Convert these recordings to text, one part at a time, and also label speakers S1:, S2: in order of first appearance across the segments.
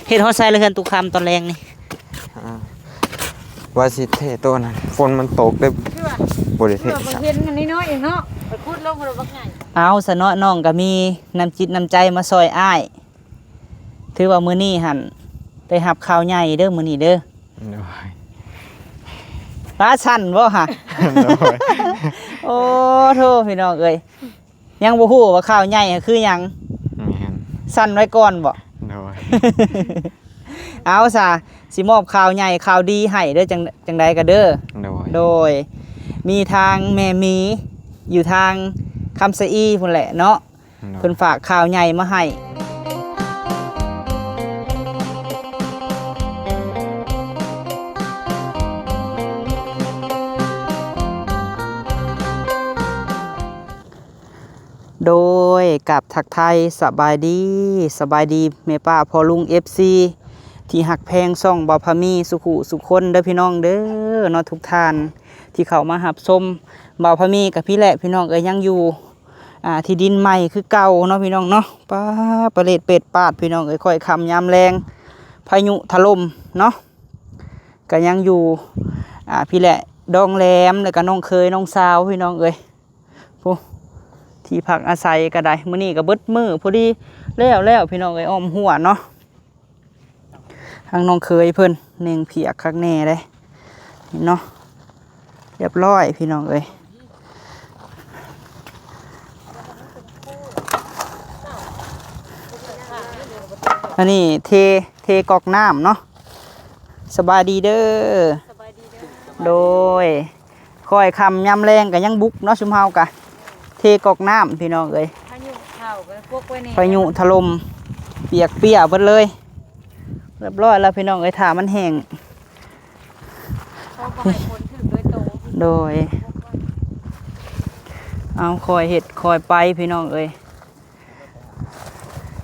S1: เฮ็ดฮอดไซเลยเฮือนตุกคำตอนแรงนี่
S2: ว่าสิเทตัวนั้นฝนมันตกได้บ่ได้เท
S3: เห็นอันนี้น้อยเองเนาะไปพูดลงเราบักใหญ่
S1: เอาซะเนาะน้องก็มีน้ำจิตน้ำใจมาซอยอ้ายถือว่ามื้อนี้หั่นไปรับข่าวใหญ่เด้อมื้อนี้เด้อ
S2: โดย
S1: ฟ้าสั่นบ่ฮะ
S2: โดย
S1: โอ้โธ่พี่น้องเอ้ยยังบ่ฮู้ว่าข่าวใหญ่คือหยัง
S2: แม่น
S1: สั่นไว้ก่อนบ่
S2: โดย
S1: เอาซะสิมอบข่าวใหญ่ข่าวดีให้เด้อจังใดก็เด้อ
S2: โดย
S1: โดยมีทางแม่มีอยู่ทางคำสะอีพุ่นแหละเนาะเพิ่นฝากข่าวใหญ่มาให้โดยกับทักไทยสบายดีแม่ป้าพ่อลุง FC ที่หักแพงซ่องบ่าวพามีสุขุสุคนเด้อพี่น้องเด้อเนาะทุกท่านที่เข้ามาหับชมบ่าวพามีกับพี่แหละพี่น้องยังอยู่ที่ดินใหม่คือเก่าเนาะพี่น้องเนาะป้าประเลดเป็ดปาดพี่น้องค่อยคำยามแรงพายุถล่มเนาะก็ยังอยู่พี่แหละดองแหลมแล้วก็น้องเคยน้องสาวพี่น้องผู้ที่พักอาศัยก็ได้มื้อนี้ก็เบิดมื้อพอดีแล้วพี่น้องอ้อมหัวเนาะทางน้องเคยเพิ่นเน่งเพียกคักแน่เลยเนาะเรียบร้อยพี่น้องอันนี้เทกอกน้ำเนาะสบายดีเด้อโดยคอยคำยำแรงกับยังบุกเนาะชุมเฮากะเทกอกน้ำพี่น้องพายุเข้าพวกไว้นี่พายุถล่มเปียกเหมดเลยเรียบร้อยแล้วพี่น้องถามมันแห้งโดยเอาคอยเห็ดคอยไปพี่น้อง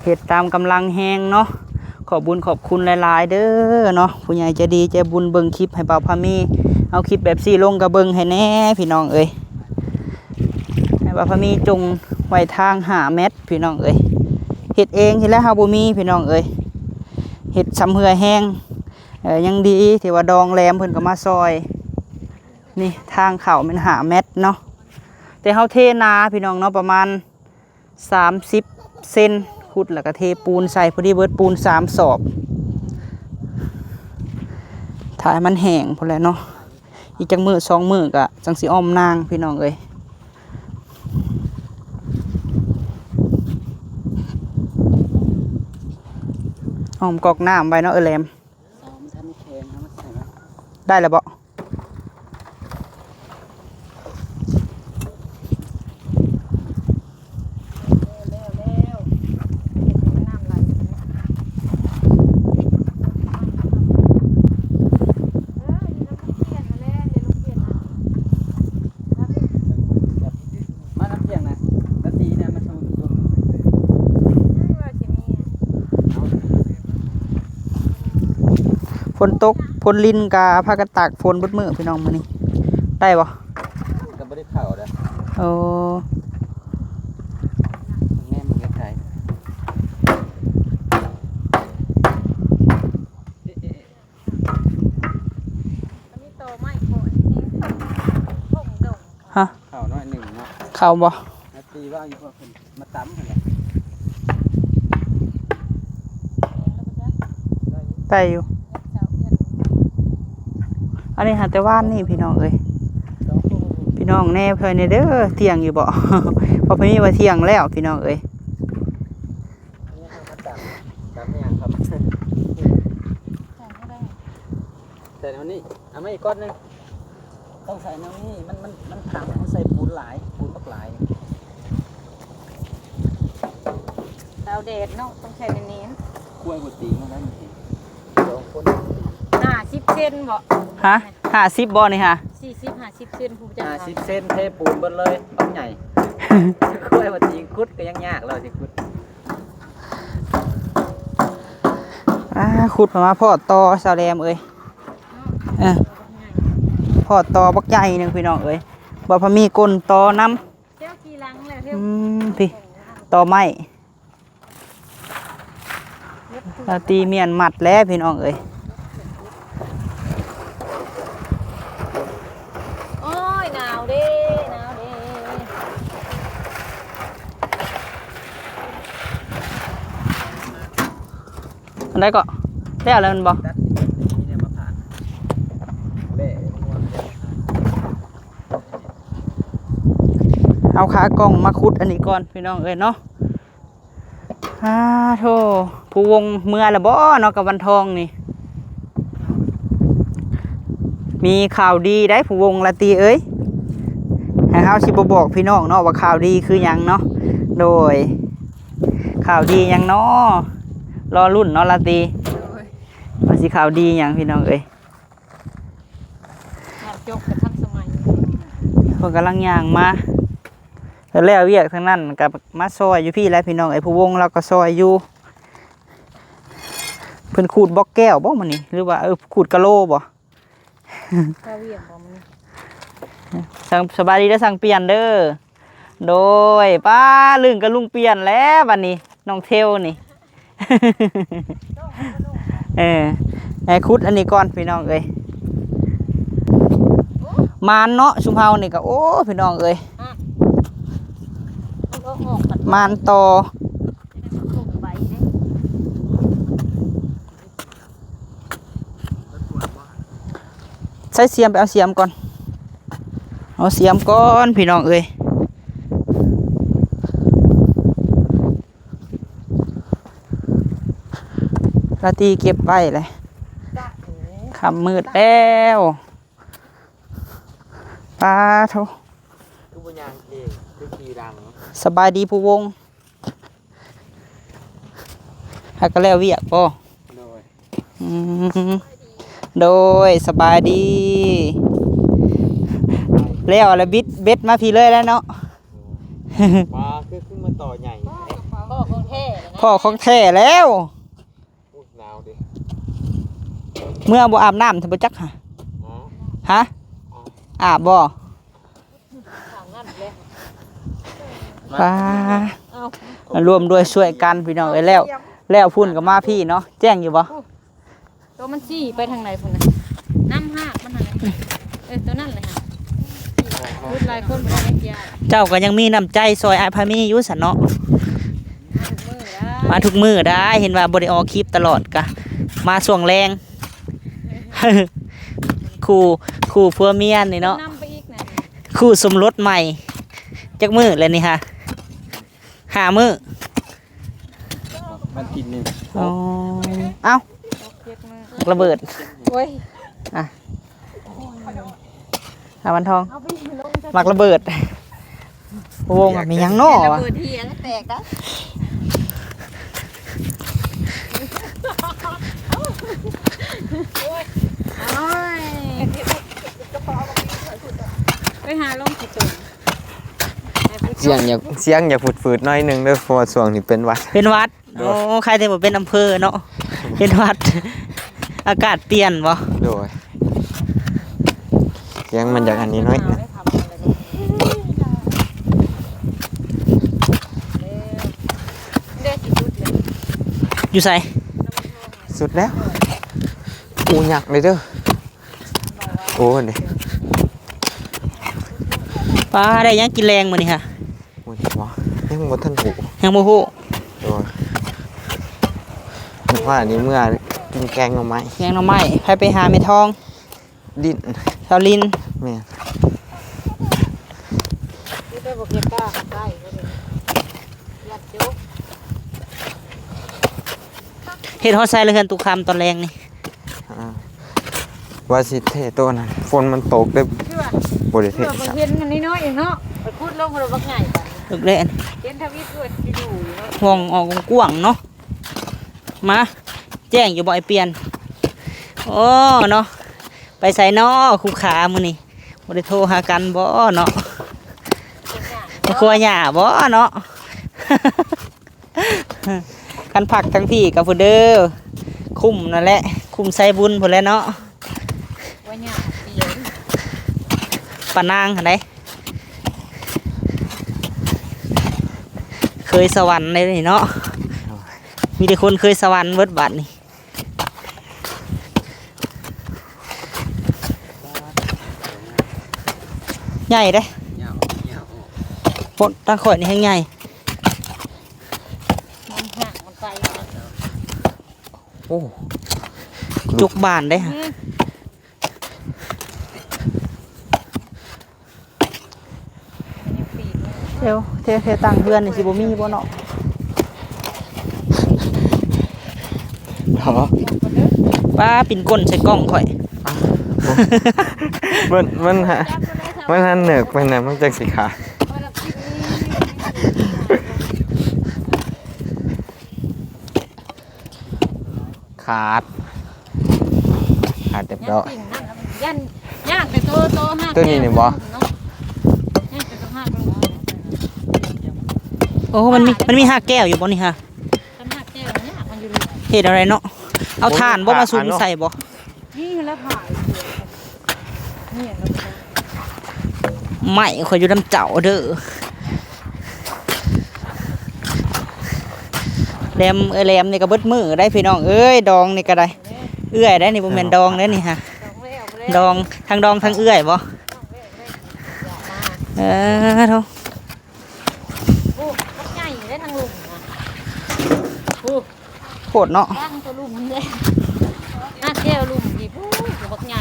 S1: เห็ดตามกำลังแห้งเนาะขอบคุณหลายๆเด้อเนาะผู้ใหญ่ใจดีใจบุญเบิ่งคลิปให้บ่าวพามีเอาคลิปแบบซี่ลงกับเบิ่งให้แน่พี่น้องให้บ่าวพามีจงไว้ทาง5 เมตรพี่น้องเห็ดเองทีแล้วเฮาบ่มีพี่น้องเห็ดสำเหือแห้งยังดีที่ว่าดองแหลมเพิ่นก็มาซอยนี่ทางเข้ามัน5 เมตรเนาะแต่เฮาเทนาพี่น้องเนาะประมาณ30 เซนขุดแล้วก็เทปูนใส่พอดีเบิดปูน3 สอบถ่ายมันแห้งพอแล้วเนาะอีกจังมือ2 มื้อก็จังสิอ้อมนางพี่น้องอ้อมกอกน้ำไว้เนาะแหลมได้แล้วบ่ฝนตกฝนลินกาพากันตากฝนบดมือพี่น้องมื้อนี้ได้บ่
S2: ก็บ่ได้เข้าเด้อ
S1: โอ้
S2: แม่มันคล้าย
S1: ฮะ
S2: เข้าน้อยหนึ่งเนาะ
S1: เข้าบ่
S2: ตีว่าอยู่ว่าเพิ่นมาตำหั่นแหละ
S1: ได้อยู่อันนี้หาแต่ว่านนี่พี่น้องพี่น้องแน่เพิ่นนี่เด้อเที่ยงอยู่บ่ เพราะเพิ่นนี่ว่าเที่ยงแล้วพี่น้อง
S2: ตำอย่างครับแต่อันนี้เอามาอีกก้อนนึงต้องใส่น้ำนี่มันถังมันใส่ปูนหลายปูนบักหลาย
S3: เอาเดดเนาะต้องใช้ในนี้
S2: กล้วยกุฏิมาแล้วนี่2 คน
S3: 50 เซนบ่
S1: ฮะ50บ่นี่ฮะ
S3: 40-50 เซนผู้จัด
S2: 50 เซนเทปูนเบิดเลยบักใหญ่ กล้วยกุฏิคุดก็ยังยากแล้วสิคุด
S1: ขุดมาพ่อตอสาแรมพ่อตอบักใหญ่นึงพี่น้องบ่พอมีก้นตอน้ำ
S3: เจ้ากี่หลังแล้วเท่า
S1: พี่ตอไม้
S3: เล็บ
S1: เราตีเมียนหมัดแล้วพี่น้องเอ้ย
S3: โอ้ยหนาวเด้หนาวเด้
S1: อันใดก็ได้อะไรมันบ่
S2: ตัดมีเนี่ยมาผ่านเละม่วงเนี่ยมาผ่าน
S1: เอาขากล้องมาคุดอันนี้ก่อนพี่น้องเอ้ยเนาะโธ่ผู้วงเมื่อละบ่เนาะกับวันทองนี่มีข่าวดีได้ผู้วงละตีเอ้ยให้เฮาสิบ่บอกพี่น้องเนาะว่าข่าวดีคือหยังเนาะโดยข่าวดีหยังเนาะรอรุ่นเนาะละตีว่าสิข่าวดีหยังพี่น้องเอ้ย
S3: งานจบกับทันสมัย
S1: เพิ่นกำลังย่างมาแล้วเวียกทั้งนั้นกับมาซอยอยู่พี่แล้วพี่น้องไอ้ผู้วงเราก็ซอยอยู่เพิ่นขูดบล็อกแก้วบ่มื้อนี้หรือว่าขูดกะโหลบ่
S3: ถ้าเวียงบ่มัน
S1: สั่งสบายดีเด้อสั่งเปลี่ยนเด้อโดยป้าลึงกับลุงเปลี่ยนแล้วบัดนี้น้องเทลนี่ ไอ้คุดอันนี้ก่อนพี่น้องเอ้ยมานเนาะชุมเฮานี่ก็โอ้พี่น้องเอ้ย
S3: มันก็ออกกัน
S1: มานต่อ
S3: ลงไปเด้
S1: ใช้เสียมไปเอาเสียมก่อนเอาเสียมก่อนพี่น้องเอ้ยราตรีเก็บไปเลยคำมืดแล้วป้าโถ
S2: ทุกอย่างเองคือขี่ดัง
S1: สบายดีผู้วงหักก็แล้วเวียกป่
S2: โดย
S1: โดยสบายดีแล้วอะไรบิดเบ็ดมาพี่เลยแล้วเนาะ
S2: ปลาคือขึ้นมาต่อใหญ่
S3: พ่อของแท้นะ
S1: พ่อของแท้แล้ว
S2: อุ๊ยหนาวดิ
S1: เมื่อบ่อาบน้ำทำบ่จักหะ
S2: อ๋อ
S1: ฮะอาบบ่
S3: ถามงั้นเลย
S1: ป้า
S3: เอา
S1: รวมด้วยช่วยกันพี่น้องเอ้ยแล้วพุ่นกับมาพี่เนาะแจ้งอยู่บ่
S3: ตัวมันซี่ไปทางไหนพุ่นน่ะน้ำหากมันทางไหนตัวนั่นเลยค่ะพูดหลายคนบ่ได้เกี่ยว
S1: เจ้าก็ยังมีน้ำใจซอยอาพามีอยู่สันเนาะ
S3: มือได้
S1: มาทุกมื้อได้เห็นว่าบ่ได้ออกคลิปตลอดกะมาช่วงแรง คู่ผัวเมียนี่เนาะ
S3: นำไปอีกนะ
S1: คู่สมรสใหม่จักมื้อเลยนี่ฮะ5 มื้อ
S2: มันกินนี่
S1: อ๋อเอ้า
S3: เจ็ดมือ
S1: ระเบิด
S3: โอ้ย
S1: วันทอง
S3: เอาไปลงจะ
S1: มักระเบิดวงมีหยังน้อ
S3: ระ
S1: วะ
S3: เบิดทีแล้วแตกนะโอ้ยไปหาลงกี่ตัว
S2: เสียงอย่าฝืดๆหน้อยหนึงเด้อเพราะว่าช่วงนี้เป็นหวัด
S1: เป็นวัดโอ้ใครจะบอกเป็นอำเภอเนาะเป็นวัด อากาศเปลี่ยนบ่
S2: โดยเสียงมันจากอันนี้น้อยนะ
S3: เด็กกี่ชุดเลย
S1: อยู่ไส
S2: สุดแล้วอูหยักเลยเด้อโอ้นี่
S1: ป้าได้หยังกินแรงมื้อนี้ค่ะ
S2: โอ้ยบ่ยังบ่ทันหู
S1: ยังบ่ฮู้
S2: โดยเพราะว่าอันนี้เมื่อกินแกงหน่อไม้
S1: แกงหน่อไม้ใครไปหาแม่ทอง
S2: ดิ้น
S1: ชาวลิน
S2: แม่น
S3: ที่ได้บอกเก็บป้าใกล้ก็เลยยัดจุ๊บ
S1: เฮ็ดฮอดไซเลยเฮือนตุกคำตอนแรงนี่
S2: ว่าสิเทโตวนั้นฝนมันตกได้
S3: คือว่า
S2: บ่ได้เท
S3: เพื่อบางเห็นมันน้อยๆเองเนาะไปพูดลงเราบักใหญ่
S1: ตึกเล่น
S3: เห็นทวิตด้วยที่อยู่เนาะ
S1: ห่วงออกกว้างๆเนาะมาแจ้งอยู่บ่ไอเปลี่ยนโอ้เนาะไปใส่น้อคู่ขามื้อนี้บ่ได้โทรหากันบ่เนาะไปครัวหญ้าบ่เนาะ กันผักทั้งพี่กับผู้เด้อคุ้มนั่นแหละคุ้มใส่บุญพุ่นแหล้วเนาะ
S3: ว่าหยาเสียง
S1: ปานางหั่นไดเคยสวรรค์เลยนี่เนาะ มีแต่คนเคยสวรรค์เบิดบัดนี่ใหญ่เด้
S2: เหยาเหยา
S1: พดตั้งข่อยนี่แห้งใหญ่
S3: มันหักมันไป
S2: โอ้
S1: จุกบานได้ฮะเทวตั้งเพื่อนนี่สิบ่มีบ่เนาะ
S2: เหรอ
S1: ป้าปิ่นก้นใส่กล้องข่อย
S2: มันฮะมันหันเหนือกไปไหนมันจังสิขาขาดเด็บดอก
S3: ยันยากแต่โตหัก
S2: ตัวนี้นี่บ่
S3: ยากแต่ตัวหัก
S1: โอ้มันมีหักแก้วอยู่บ่นี่ฮะ
S3: ทำหักแก้วเนี่ยมันอยู่
S1: เฮ็ดอะไรเนาะเอาถ่านบ่มาสุมใส่บ่
S3: นี่แล้วผ่ายนี่เรา
S1: ไม่ข่อยอยู่น้ำเจ้าเด้อแหลมนี่ก็เบิดมือได้พี่น้องเอ้ยดองนี่ก็ได้เอื้อยได้นี่บ่แม่นดองเด้อนี่ฮะดองทั้งเอื้อยบ่เท่า
S3: โอ้ใหญ่ได้ทางลุมนะโอ้
S1: โคตรเนาะ
S3: ตั้งตัวลุมเลยหักแก้วลุมดีปุ๊บบักใหญ่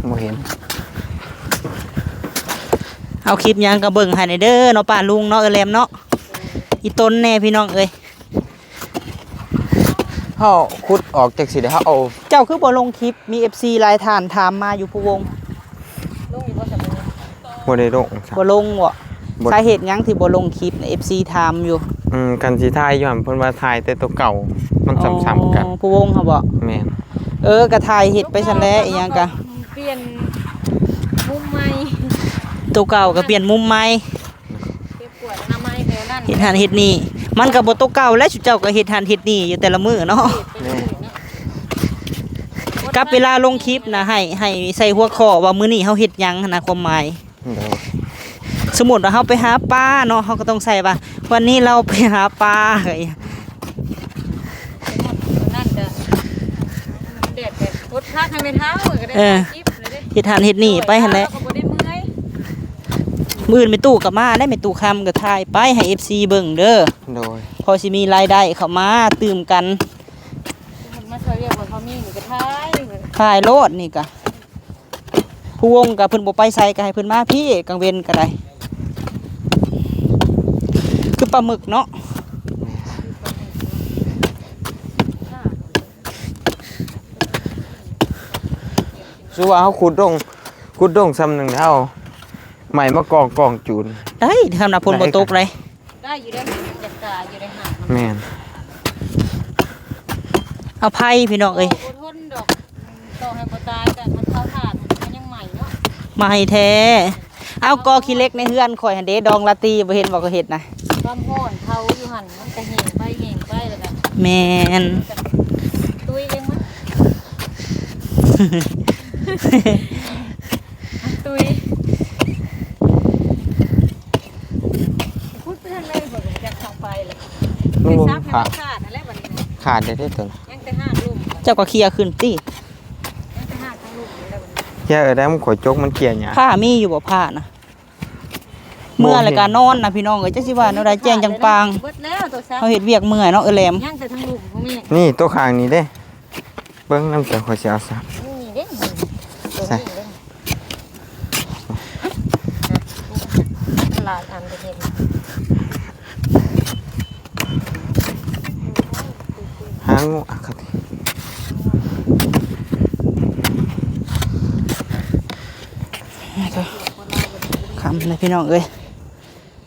S2: บ่เห็น
S1: เอาคลิปหยังก็เบิ่งให้เด้อเนาะป้าลุงเนาะแหลมเนาะอีต้นแน่พี่น้องเอ้ย
S2: เฮาขุดออกจากสิได้เฮาเอา
S1: เจ้าคือบ่ลงคลิปมี FC หลายท่านถามมาอยู่ผู้วง
S3: ลุงอยู่บนสะพาน
S2: บ่ได้ลง
S1: บ่ลงบ่สาเหตุหยังที่บ่ลงคลิป FC ถามอยู่
S2: กันสิทายอยู่หั่นเพิ่นว่าทายแต่ตัวเก่ามันซ้ำๆกัน
S1: อ๋อผู้วงเขาบ่
S2: แม่น
S1: ก็ถ่ายเฮ็ดไปซั่นแหละอีหยังกะ
S3: เปลี่ยนมุมใหม่
S1: ตัวเก่าก็เปลี่ยนมุมใหม่
S3: เก็บขวดน้ำไม้แถวนั้น
S1: เฮ็ดหันเฮ็ดนี่มันก็บ่ตัวเก่าแล้วสุเจ้าก็เฮ็ดหันเฮ็ดนี่อยู่แต่ละมื้อเนาะกับเวลาลงคลิปนะให้ใส่หัวข้อว่ามื้อนี้เฮาเฮ็ดหยังหั้นนะความหมาย
S2: เด้อ
S1: สมมุติว่าเฮาไปหาปลาเนาะเฮาก็ต้องใส่ว่าวันนี้เราไปหาปลาไอ้
S3: นั่นจะเด็ดแบบรถพักให้ไม่เท้าก็ได้จิ๊บเลยเด้
S1: เฮ็ดหันเฮ็ดนี่ไปหั่นแหละ
S3: ก็บ่ได้เมื่อย
S1: มื้ออื่นไปตู้ก็มาได้ไปตู้คำก็ถ่ายไปให้ FC เบิ่งเด้อ
S2: โดย
S1: พอสิมีรายได้เข้ามาตื่มกัน
S3: มันมาช่วยเรียกว่าเขามีหนูกระทาย
S1: ถ่ายโลดนี่ก็ผู้วงก็เพิ่นบ่ไปใส่ก็ให้เพิ่นมาพี่กลางเว้นก็ได้คือปลาหมึกเนาะ
S2: สู้ว่าเฮาขุดดงซ้ำหนึงเฮาใหม่มากองจูน
S1: ได้ทำน่ะพลบ่ตกเลย
S3: ได้อยู่ได้จัดกาอยู่ได้หา
S2: แม่น
S1: เอาไผ่พี่น้องเอ้ย
S3: ทนดอกต่อให้บ่ตายแต่มันเข้าถาดมันยังใหม่เนาะ
S1: มาให้แท้เอากอขี้เล็กในเฮือนข่อยหั่นเด้ดองลาตีบ่เห็นบ่ก็เฮ็ดนะ
S3: ความร้อนเผาอยู่หั่นมันก็แห้งไปแล้วก็
S1: แม่น
S3: ตุ้ยเองมั้ยตุ้ยพูดไปทางไหนบ่จากทางไปเลย
S2: ลุ
S3: ไป
S2: ง
S3: ซับให้
S2: ขา
S3: มันขาดนั่นแหละบัดนี้นะ
S2: ขาดได้ตัว
S3: ยังแต่5ลูก
S1: เจ้าก็เคลียร์ขึ้นติ
S3: ยังแต่5ทั้งลูกนี่แหละบัดนี้
S2: แค่ได้มันขอยจกมันเกลียหยัง
S1: ผ้ามีอยู่บ่ผ้านะเมื่อแล้วก็นอนนะพี่น้องเอ้ยจักสิว่าแนวใดแจ้งจังปาง
S3: เบิดแล้วตัวซับ
S1: เฮาเฮ็ดเวียกเมื่อยเนาะแหลม
S3: ยังแต่ทั้งลูกพวกนี้
S2: นี่ตัวข้างนี้เด้เบิ่งน้ำเสียงขอยสิเอาซะ
S3: นี่เด้ตัวนี้เด้ตลาดอันเด็ด
S2: หางูอ่ะครับ
S1: คำเลยพี่น้องเอ้ย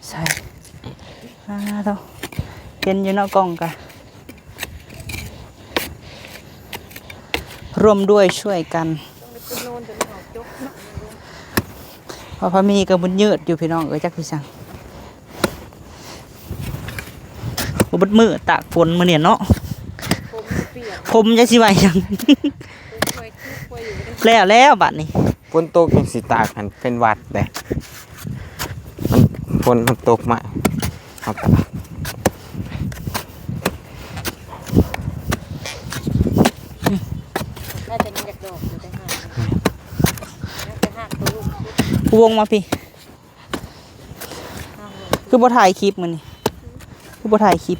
S1: ใส่เท่าเห็นอยู่เนอกกล้องกะร่วมด้วยช่วยกันพอพามีกับบุญยืดอยู่พี่น้องเอ้ยจักพี่สังบ่เบดมือตากฝนมื้อเนี่ยเนาะผมจะสิว่าหยัง แล้วบัดนี้
S2: ฝนตกจังสิตากหันเป็นหวัดเด้มันฝนมันตกมาเอาตาก
S1: ผู้วงมาพี่คือบ่ถ่ายคลิปมันนี่คือบ่ถ่ายคลิป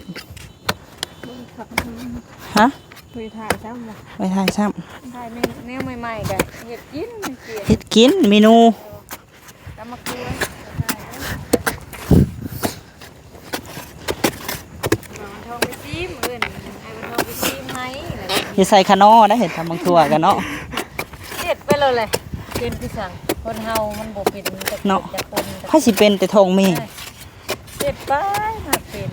S1: ฮะ
S3: คุยถ่ายซ้ำบ่
S1: ไปถ่ายซ้
S3: ถ่ายแนวใหม่ๆกันเห็ดกินมันเปลี่ยน
S1: ำเฮ็ดกินเมนู
S3: กำมะเขือมันทองไปซีมเอิ้นไอ้มันทองไปซีมไหม
S1: อย่าใส่คานอนะเห็ดทำบางทั่วกันเนาะ
S3: เห็ดไปเลยเป็นพี่สั่งคนเฮามันบ่เป็นจะ
S1: เนาะ
S3: จะคน
S1: ถ้าสิเป็นแต่ทองมี
S3: เห็ดไปมาเป็น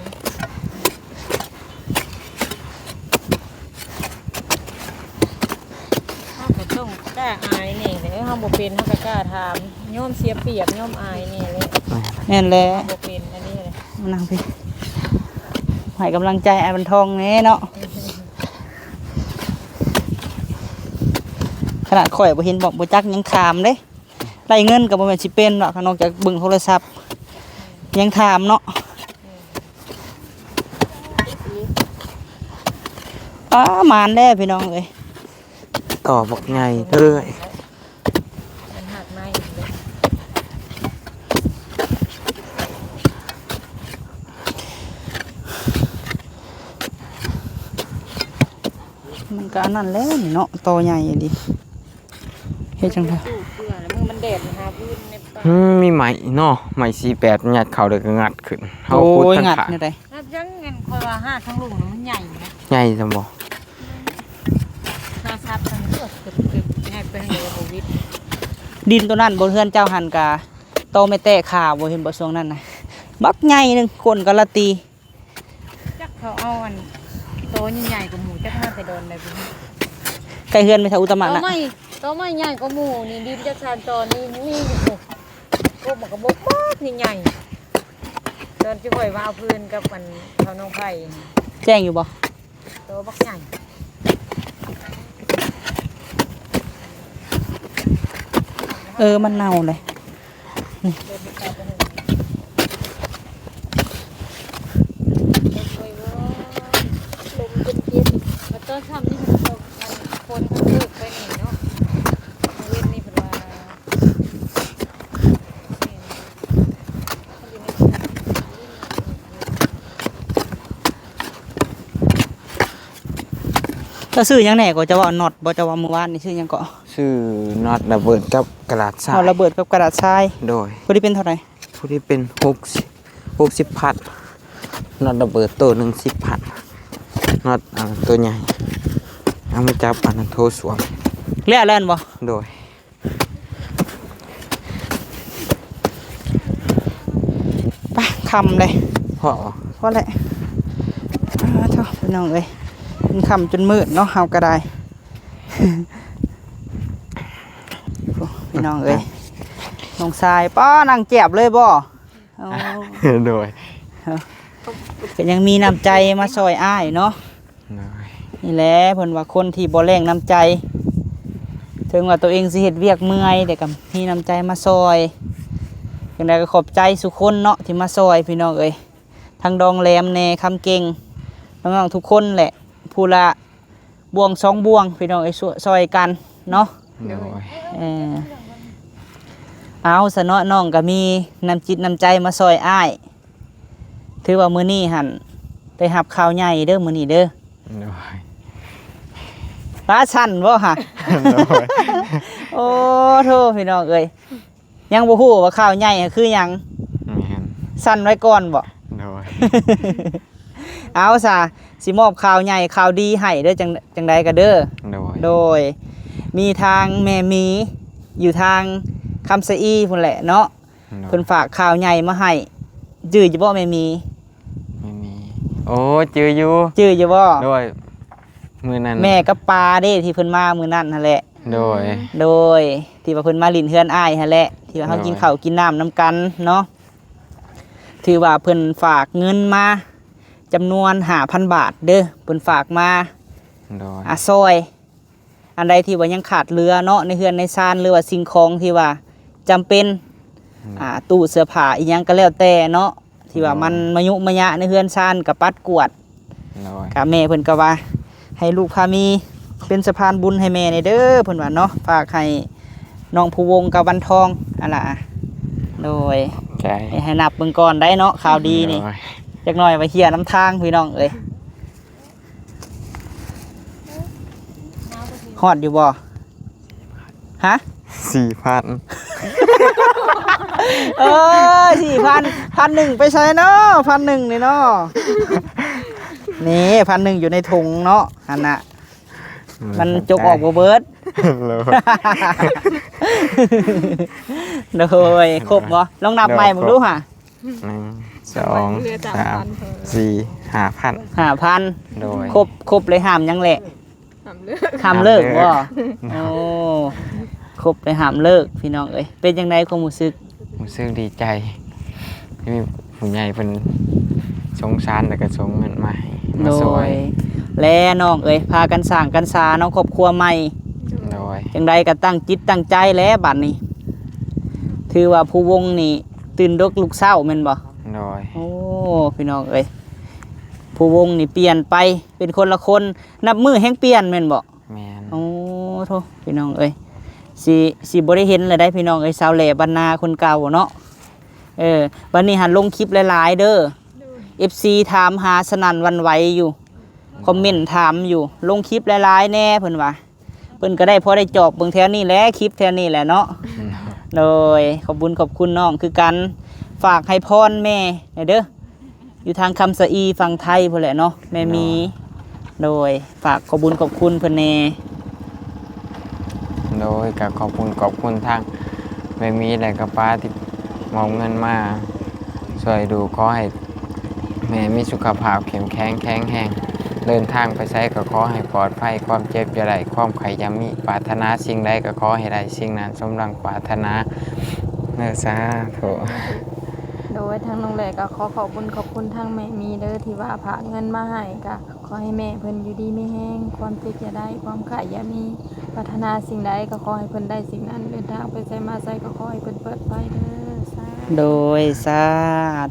S3: เฮาก็ต้องกล้าอายนี่เลยเฮาบ่เป็นเฮาก็กล้าถามโยมเสียเปรียบโยมอายนี่เลย
S1: แม่นแหละ
S3: บ่เป็นอันนี้เลย
S1: มานั่งพี่ให้กำลังใจไอ้บันทองแน่เนาะขนาดข่อยบ่เห็นบอกบ่จักยังถามเด้ได้เงินก็บ่แม่นสิเป็นหรอกนอกจากเบิ่งโทรศัพท์ยังถามเนาะมานแล้วพี่น้องเอ้ย
S2: ต่อบักไงเรื่อย
S3: มันหักในเลย
S1: มันก็อันนั้นแล้วนี่เนาะโตใหญ่อะดิเฮ็ดจังได๋
S3: ตู้เพื่อแล้วมันแดดหาพื้นในป่า
S2: มีไหมเนาะไหม48งัดเข้าเลยก็งัดขึ้นเฮา
S1: โอ้
S2: พูด
S1: ย
S2: ทั้ง
S1: งัด
S2: ขา
S1: นี่ได้
S3: แล้วยังเงินคอยว่าห้าทั้งลุงน่ะมันใหญ่นะ
S2: ใหญ่จังบ่
S3: ห้าซับทั้งเลือดเกือบใหญ่เป็นเดือโควิด
S1: ดินตัวนั้นบนเฮือนเจ้าหันกาโตไม่แตะขาบ่เห็นบ่ช่วงนั้นน่ะบักใหญ่หนึงคนกะละตี
S3: จักเขาเอาอันโตใหญ่ๆกว่าหมูจักมาแต่โดนเลยพี่
S1: ไกลเฮือนไม่เท่าอุตมะ
S3: โต
S1: น่ะ
S3: ไม่ใหญ่กว่าหมูนี่ดินจักชานตอนนี้มีอยู่โอ้บอกกระบอกป๊อกนี่ใหญ่ตอนที่ข่อยว่าเอาพื้นกับมันเขาน้องไผ่
S1: แจ้งอยู่บ่
S3: โตบักใหญ่
S1: มันเน่าเลย
S3: เดินไปไกลไปหนึ่งลมจนเย็นแล้วตอนค่ำนี่มันตกมันคนเขาเลิกไปนี่เนาะเว้นนี่เป็นว่า
S1: ก็ซื้อหยังแหน่ก็จะว่าน็อตบ่จะว่าเมื่อวานนี่ซื้อหยังก็
S2: ชื่อน็อตระเบิดกับกระดาษทราย
S1: เอาระเบิดกับกระดาษทราย
S2: โดย
S1: บ่ได้เป็นเท่าไหร่
S2: ผู้ที่เป็น60พันน็อตระเบิดตัวหนึ่ง10พันน็อตตัวใหญ่เอามาจับอันนั้นโทรสวม
S1: แล้วแล้วบ่
S2: โดย
S1: ไปคำเลย
S2: เพราะ
S1: พอแหละเท่าพี่น้องเอ้ยมันคำจนมืดเนาะเฮาก็ได้ โอ้พี่น้องเอ้ยน้องทรายป้านั่งเจ็บเลยบ่เอา
S2: โดย
S1: ก็ยังมีน้ำใจมาซอยอ้ายเนาะ
S2: โดย
S1: นี่แหละเพิ่นว่าคนที่บ่แรงน้ำใจ ถึงว่าตัวเองสิเฮ็ดเวียกเมื่อยแต่ก็มีน้ำใจมาซอยจังไดก็ขอบใจสุกคนเนาะที่มาซอยพี่น้องเอ้ยทั้งดองแหลมแหน่คำเก่งน้องๆทุกคนแหละผู้ละบวง2บวงพี่น้องเอ้ยซอยกันเนาะ
S2: โดย
S1: เอาซะเนาะน้องก็มีน้ำจิตน้ำใจมาซอยอ้ายถือว่ามื้อนี้หั่นได้รับข่าวใหญ่เด้อมื้อนี้เด้อ
S2: โดย
S1: ฟ้าสั่นบ่ฮะ
S2: โดย
S1: โอ้โธ่พี่น้องเอ้ยยังบ่ฮู้ว่าข่าวใหญ่คือหยัง
S2: แม่น
S1: สั่นไว้ก่อนบ่
S2: โดย
S1: เอาซะสิมอบข่าวใหญ่ข่าวดีให้เด้อจังใดก็เด้อ
S2: โดย
S1: โดยมีทางแม่หมีอยู่ทางคำสะอีพุ่นแหละเนาะเพิ่นฝากข่าวใหญ่มาให้จื้ออยู่บ่แม่หมี
S2: ไม่มีโอ้จืออยู่
S1: จื้ออยู่บ่
S2: โดยมือนั้น
S1: แม่กับปลาเด้ที่เพิ่นมามื้อนั้นนั่นแหละ
S2: โดย
S1: โดยที่ว่าเพิ่นมาลินเฮือนอ้ายหั่นแหละที่ว่าเฮา
S2: โดย
S1: กินข้าวกินน้ำนํกันเนาะถือว่าเพิ่นฝากเงินมาจำนวน 5,000 บาทเด้อเพิ่นฝากมา
S2: โดย
S1: ซอย อันใดที่ว่ายังขาดเรือเนาะในเฮือนในซานหรือว่าสิ่งของที่ว่าจำเป็นตู้เสื้อผ้าอีหยังก็แล้วแต่เนาะที่ว่ามันมายุมายะในเฮือนซานกับปัดกวาด
S2: โดย
S1: กับแม่เพิ่นก็ว่า ให้ลูกพามีเป็นสะพานบุญให้แม่ในเด้อเพิ่นว่าเนาะฝากให้ น้องผู้วงกับวันทองอะล่ะโดย
S2: ใจ
S1: ให้นับเบิ่งก่อนได้เนาะข่าวดีนี่
S2: โดย
S1: จักหน่อยไปเฮียน้ำทางพี่น้องเอ้ยฮอดอยู่บ่ฮะ
S2: 4,000
S1: 4,000 1,000ไปใช้เนาะ1,000นี่เนาะนี่1,000อยู่ในถุงเนาะอันน่ะมันจกออกบ่เบิด
S2: โดย
S1: โดยครบบ่ลองนับใหม่มึงดูห่ะ
S2: 1 2 3 4 5,000
S1: 5,000
S2: โดย
S1: ครบเลยห้ามยังแหละ
S3: ทำเลิก
S1: ห้ามเลิกบ่โอ้ครบเลยห้ามเลิกพี่น้องเอ้ยเป็นจังไดความรู้สึก
S2: รู้สึกดีใจที่มีผู้ใหญ่เพิ่นสงสารแล้วก็ส่งเงินมาให้มา
S1: โด
S2: ช่วย
S1: ยและน้องเอ้ยพากันสร้างกันสาน้องครอบครัวใหม่
S2: โดย
S1: จังใดก็ตั้งจิตตั้งใจแล้วบัดนี้ถือว่าผู้วงนี่ตื่นดกลูกเศร้าแม่นบ่
S2: โดย
S1: โอ้พี่น้องเอ้ยผู้วงนี่เปลี่ยนไปเป็นคนละคนนับมือแห่งเปลี่ยนแม่นบ่
S2: แม่น
S1: โอ้โธ่พี่น้องเอ้ยสิบ่ได้เห็นเลยได้พี่น้องเอ้ยสาวแหล่บรรณาคนเก่าเนาะวันนี้หันลงคลิปหลายๆเด้อ FC ถามหาสนั่นหวันไหวอยู่คอมเมนต์ถามอยู่ลงคลิปหลายๆแน่เพิ่นว่าเพิ่นก็ได้พอได้จอบเบิ่งแถวนี้แหละคลิปแถวนี้แหละเนาะโดยขอบคุณน้องคือกันฝากให้พรแม่เด้ออยู่ทางคำสะอีฝั่งไทยพุ่นแหละเนาะแม่มีโดยฝากขอบคุณเพิ่นแน่
S2: โดยก็ขอบคุณทางแม่มีและก็ป้าที่มอบเงินมาช่วยดูขอให้แม่มีสุขภาพเข้มแข็งแรงเดินทางไปไสก็ขอให้ปลอดภัยความเจ็บอย่าได้ความไข้อย่ามีปรารถนาสิ่งใดก็ขอให้ได้สิ่งนั้นสมดังปรารถนาเด้อสาธุ
S4: โดยทางน้องแหลกก็ขอบคุณทางแม่มีเด้อที่ว่าพาเงินมาให้ก็ขอให้แม่เพิ่นอยู่ดีไม่แห้งความเจ็บอย่าได้ความขายอย่ามีปรารถนาสิ่งใดก็ขอให้เพิ่นได้สิ่งนั้นเดินทางไปไสมาไสก็ขอให้เพิ่นเปิดไฟเด้อสาธุ
S1: โดยสา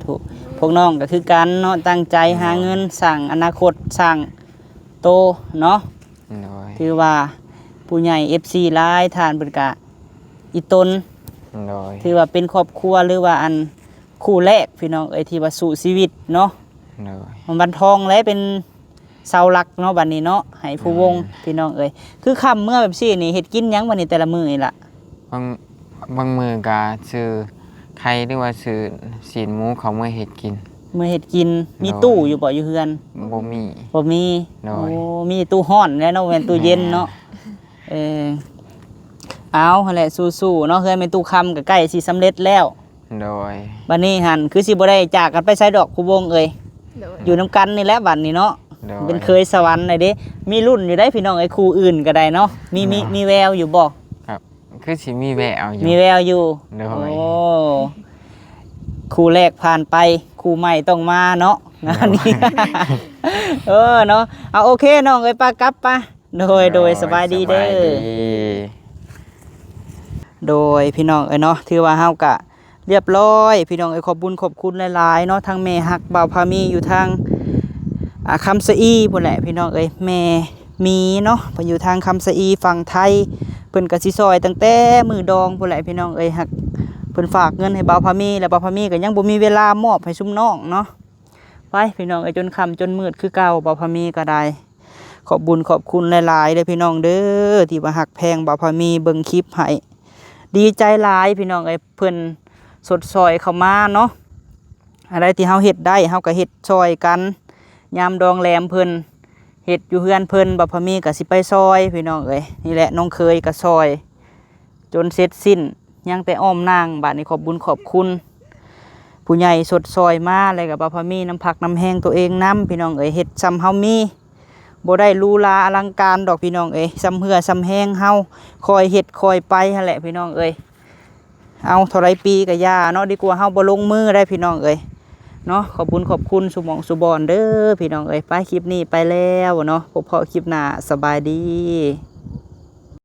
S1: ธุพวกน้องก็คือกันเนาะตั้งใจหาเงินสั่งอนาคตสั่งโตเนาะ
S2: โดย
S1: ถือว่าผู้ใหญ่ FC หลายทานเพิ่นก็อีตน
S2: โดย
S1: ถือว่าเป็นครอบครัวหรือว่าอันคู่แรกพี่น้องเอ้ยที่ว่าสู่ชีวิตเนาะ
S2: โดย
S1: มันบันทองและเป็นเสาหลักเนาะบัดนี้เนาะให้ผู้วงพี่น้องเอ้ยคือค่ำเมื่อแบบซี่นี่เฮ็ดกินหยังบัดนี้แต่ละมื้อนี่ล่ะ
S2: บางมือก็ซื้อไข่หรือว่าซื้อศีลหมูเขาเมื่อเฮ็ดกิน
S1: มื้อเฮ็ดกินมีตู้อยู่บ่อยู่เฮือน
S2: บ่มี
S1: บ่มี
S2: น้อย
S1: โอ้มีตู้ฮ้อนแล้วเนาะแม่นตู้เย็นเนาะเอาหั่นแหละสู้ๆเนาะเฮือนเป็นตู้คำก็ใกล้สิสำเร็จแล้ว
S2: โดย
S1: บัดนี้หั่นคือสิบ่ได้จากกันไปไสดอกผู้วงเอ้ย
S4: โดย
S1: อยู่นํกันนี่แหละบัดนี้เนาะ
S2: โดย
S1: เป็นเคยสวรรค์เลยเด้มีรุ่นอยู่ได้พี่น้องไอ้ครูอื่นก็ได้เนาะมีแววอยู่บ่
S2: ครับคือสิมีแววอยู่
S1: มีแววอยู่
S2: โดย
S1: โอ้ครูแรกผ่านไปครูใหม่ต้องมาเนาะงานนี้ เนาะเอาโอเคน้องเอ้ยป้ากลับป่ะโดยสบายดีเด้
S2: สบาย
S1: อ
S2: ดี
S1: โดยพี่น้องเอ้ยเนาะถือว่าเฮากะเรียบร้อยพี่น้องเอ้ยขอบคุณหลายๆเนาะทางแม่ฮักบ่าวพามีอยู่ทางคำสะอีพุ่นแหละพี่น้องเอ้ยแม่มีเนาะเพิ่นอยู่ทางคำสะอีฝั่งไทยเพิ่นก็สิซอยตั้งแต่มือดองพุ่นแหละพี่น้องเอ้ยฮักเพิ่นฝากเงินให้บ่าวพามีแล้วบ่าวพามีก็ยังบ่มีเวลามอบให้ซุมน้องเนาะไปพี่น้องเอ้ยจนค่ำจนมืดคือเก่าบ่าวพามีก็ได้ขอบคุณหลายๆเด้อพี่น้องเด้อที่ว่าฮักแพงบ่าวพามีเบิ่งคลิปให้ดีใจหลายพี่น้องเอ้ยเพิ่นสดซอยเข้ามาเนาะอะไรที่เฮาเฮ็ดได้เฮาก็เฮ็ดซอยกันยามดองแหลมเพิ่นเฮ็ดอยู่เฮือนเพิ่นบ่พอมีก็สิไปซอยพี่น้องเอ้ยนี่แหละน้องเคยก็ซอย จนเสร็จสิ้นยังแต่อ้อมนางบัดนี้ขอบคุณ ผู้ใหญ่สดซอยมาอะไรกับบ่พอมีน้ำผักน้ำแห้งตัวเองนํพี่น้องเอ้ยเฮ็ดซ้ำเฮามีบ่ได้หรูหราอลังการดอกพี่น้องเอ้ยซ้ำเหือซ้ำแห้งเฮาคอยเฮ็ดคอยไปหั่นแหละพี่น้องเอ้ยเอาเท่าไรปีก็ย่าเนาะดีกว่าเฮาบ่ลงมือได้พี่น้องเอ้ยเนาะขอบคุณสุหมองสุบอนเด้อพี่น้องเอ้ยไปคลิปนี้ไปแล้วเนาะพบเพาะคลิปหน้าสบายดี